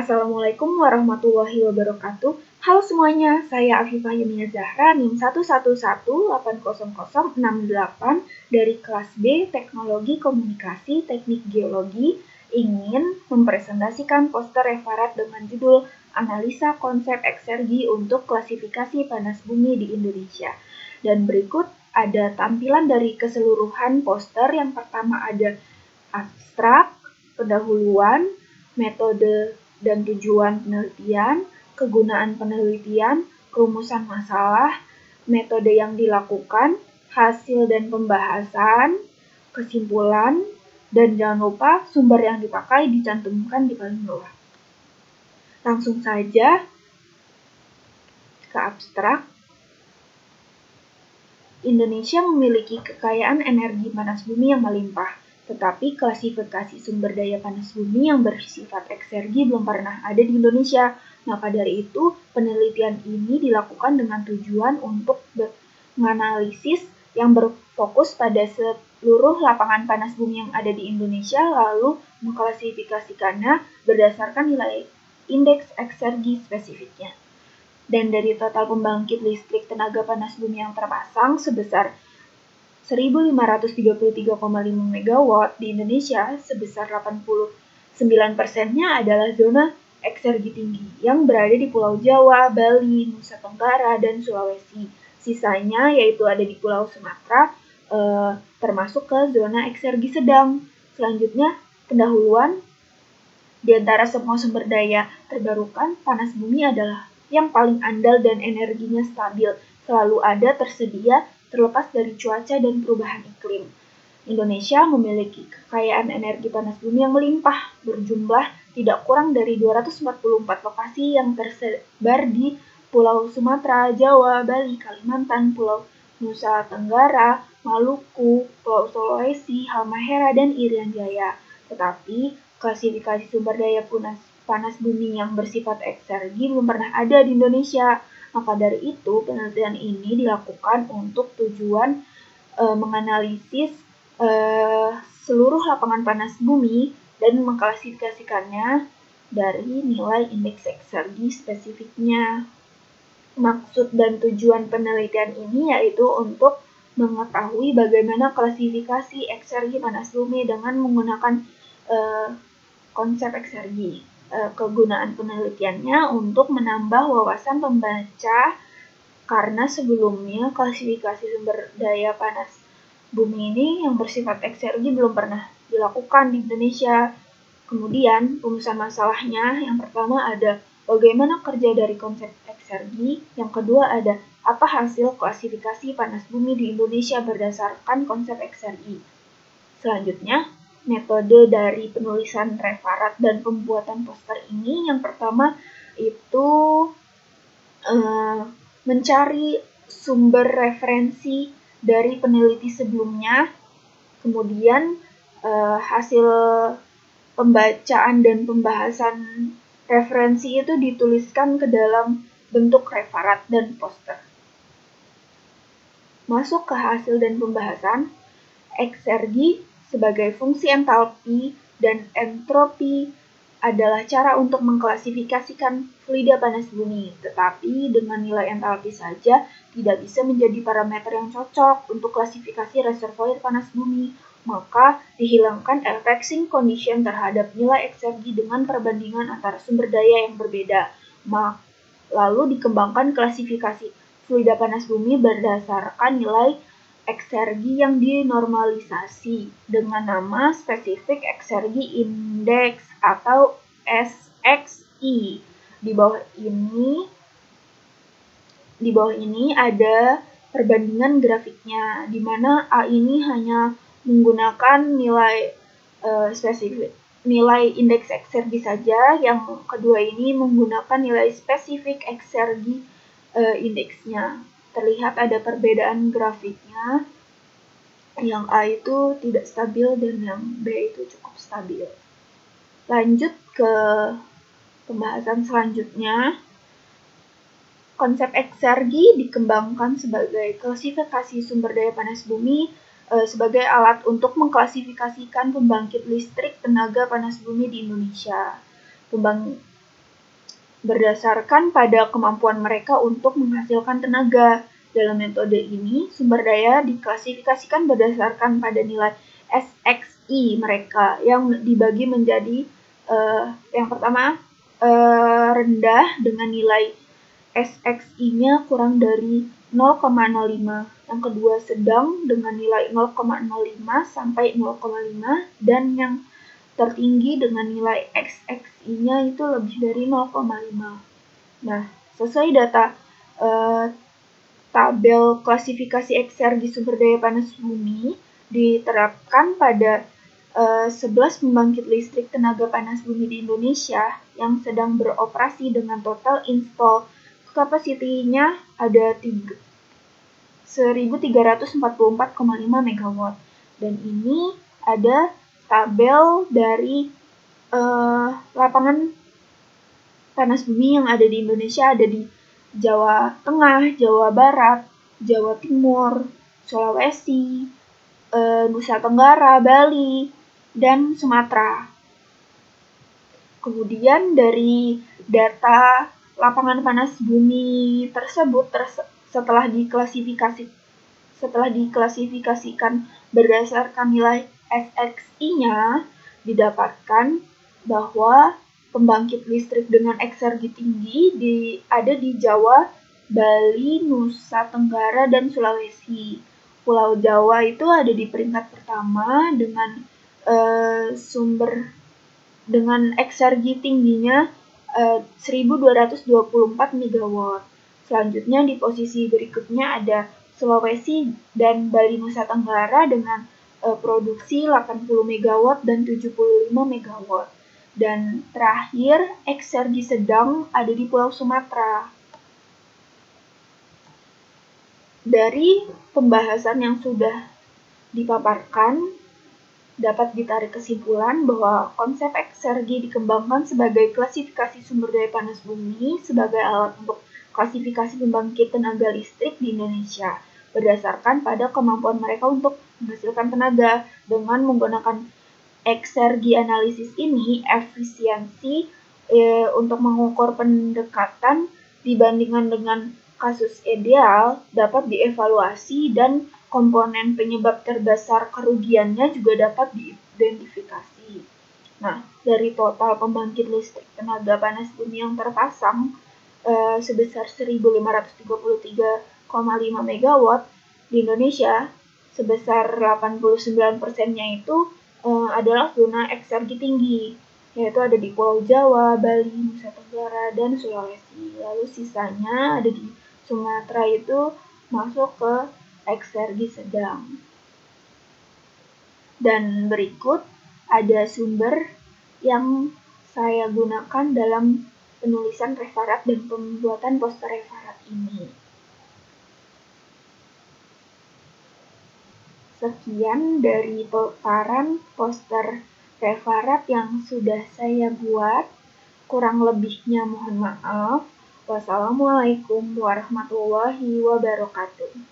Assalamualaikum warahmatullahi wabarakatuh. Halo semuanya, saya Afifah Yumia Zahra, NIM 111800068 dari kelas B Teknologi Komunikasi Teknik Geologi ingin mempresentasikan poster referat dengan judul Analisa Konsep Eksergi untuk Klasifikasi Panas Bumi di Indonesia. Dan berikut ada tampilan dari keseluruhan poster. Yang pertama ada abstrak, pendahuluan, metode dan tujuan penelitian, kegunaan penelitian, rumusan masalah, metode yang dilakukan, hasil dan pembahasan, kesimpulan, dan jangan lupa sumber yang dipakai dicantumkan di paling bawah. Langsung saja ke abstrak. Indonesia memiliki kekayaan energi panas bumi yang melimpah, tetapi klasifikasi sumber daya panas bumi yang bersifat eksergi belum pernah ada di Indonesia. Maka dari itu, penelitian ini dilakukan dengan tujuan untuk menganalisis yang berfokus pada seluruh lapangan panas bumi yang ada di Indonesia, lalu mengklasifikasikannya berdasarkan nilai indeks eksergi spesifiknya. Dan dari total pembangkit listrik tenaga panas bumi yang terpasang sebesar 1.533,5 MW di Indonesia, sebesar 89%-nya adalah zona eksergi tinggi yang berada di Pulau Jawa, Bali, Nusa Tenggara, dan Sulawesi. Sisanya yaitu ada di Pulau Sumatera, termasuk ke zona eksergi sedang. Selanjutnya, pendahuluan. Di antara semua sumber daya terbarukan, panas bumi adalah yang paling andal dan energinya stabil, selalu ada tersedia terlepas dari cuaca dan perubahan iklim. Indonesia memiliki kekayaan energi panas bumi yang melimpah, berjumlah tidak kurang dari 244 lokasi yang tersebar di Pulau Sumatera, Jawa, Bali, Kalimantan, Pulau Nusa Tenggara, Maluku, Pulau Sulawesi, Halmahera, dan Irian Jaya. Tetapi klasifikasi sumber daya panas bumi yang bersifat eksergi belum pernah ada di Indonesia. Maka dari itu, penelitian ini dilakukan untuk tujuan menganalisis seluruh lapangan panas bumi dan mengklasifikasikannya dari nilai indeks eksergi spesifiknya. Maksud dan tujuan penelitian ini yaitu untuk mengetahui bagaimana klasifikasi eksergi panas bumi dengan menggunakan konsep eksergi. Kegunaan penelitiannya untuk menambah wawasan pembaca, karena sebelumnya klasifikasi sumber daya panas bumi ini yang bersifat eksergi belum pernah dilakukan di Indonesia. Kemudian rumusan masalahnya, yang pertama ada bagaimana kerja dari konsep eksergi, yang kedua ada apa hasil klasifikasi panas bumi di Indonesia berdasarkan konsep eksergi. Selanjutnya, metode dari penulisan referat dan pembuatan poster ini, yang pertama itu mencari sumber referensi dari peneliti sebelumnya, kemudian hasil pembacaan dan pembahasan referensi itu dituliskan ke dalam bentuk referat dan poster. Masuk ke hasil dan pembahasan, eksergi sebagai fungsi entalpi dan entropi adalah cara untuk mengklasifikasikan fluida panas bumi, tetapi dengan nilai entalpi saja tidak bisa menjadi parameter yang cocok untuk klasifikasi reservoir panas bumi. Maka dihilangkan effecting condition terhadap nilai eksergi dengan perbandingan antara sumber daya yang berbeda. Lalu dikembangkan klasifikasi fluida panas bumi berdasarkan nilai eksergi yang dinormalisasi dengan nama Specific Exergy Index atau SXI. Di bawah ini ada perbandingan grafiknya, di mana A ini hanya menggunakan nilai indeks eksergi saja, yang kedua ini menggunakan nilai Specific Exergy indeksnya. Terlihat ada perbedaan grafiknya, yang A itu tidak stabil dan yang B itu cukup stabil. Lanjut ke pembahasan selanjutnya. Konsep eksergi dikembangkan sebagai klasifikasi sumber daya panas bumi sebagai alat untuk mengklasifikasikan pembangkit listrik tenaga panas bumi di Indonesia. berdasarkan pada kemampuan mereka untuk menghasilkan tenaga. Dalam metode ini, sumber daya diklasifikasikan berdasarkan pada nilai SXI mereka yang dibagi menjadi yang pertama rendah dengan nilai SXI-nya kurang dari 0,05, yang kedua sedang dengan nilai 0,05 sampai 0,5, dan yang tertinggi dengan nilai XXI-nya itu lebih dari 0,5. Nah, sesuai data tabel klasifikasi eksergi sumber daya panas bumi diterapkan pada 11 pembangkit listrik tenaga panas bumi di Indonesia yang sedang beroperasi dengan total install capacity-nya ada 1.344,5 MW. Dan ini ada tabel dari lapangan panas bumi yang ada di Indonesia, ada di Jawa Tengah, Jawa Barat, Jawa Timur, Sulawesi, Nusa Tenggara, Bali, dan Sumatera. Kemudian dari data lapangan panas bumi tersebut setelah diklasifikasikan berdasarkan nilai SXI-nya, didapatkan bahwa pembangkit listrik dengan eksergi tinggi ada di Jawa, Bali, Nusa Tenggara, dan Sulawesi. Pulau Jawa itu ada di peringkat pertama dengan dengan eksergi tingginya 1.224 MW. Selanjutnya di posisi berikutnya ada Sulawesi dan Bali Nusa Tenggara dengan produksi 80 MW dan 75 MW. Dan terakhir eksergi sedang ada di Pulau Sumatera. Dari pembahasan yang sudah dipaparkan, dapat ditarik kesimpulan bahwa konsep eksergi dikembangkan sebagai klasifikasi sumber daya panas bumi sebagai alat untuk klasifikasi pembangkit tenaga listrik di Indonesia berdasarkan pada kemampuan mereka untuk menghasilkan tenaga. Dengan menggunakan eksergi analisis ini, efisiensi untuk mengukur pendekatan dibandingkan dengan kasus ideal dapat dievaluasi dan komponen penyebab terbesar kerugiannya juga dapat diidentifikasi. Nah, dari total pembangkit listrik tenaga panas bumi yang terpasang sebesar 1.533,5 MW di Indonesia, sebesar 89%-nya itu adalah zona eksergi tinggi, yaitu ada di Pulau Jawa, Bali, Nusa Tenggara, dan Sulawesi. Lalu sisanya ada di Sumatera itu masuk ke eksergi sedang. Dan berikut ada sumber yang saya gunakan dalam penulisan referat dan pembuatan poster referat ini. Sekian dari paparan poster referat yang sudah saya buat. Kurang lebihnya mohon maaf. Wassalamualaikum warahmatullahi wabarakatuh.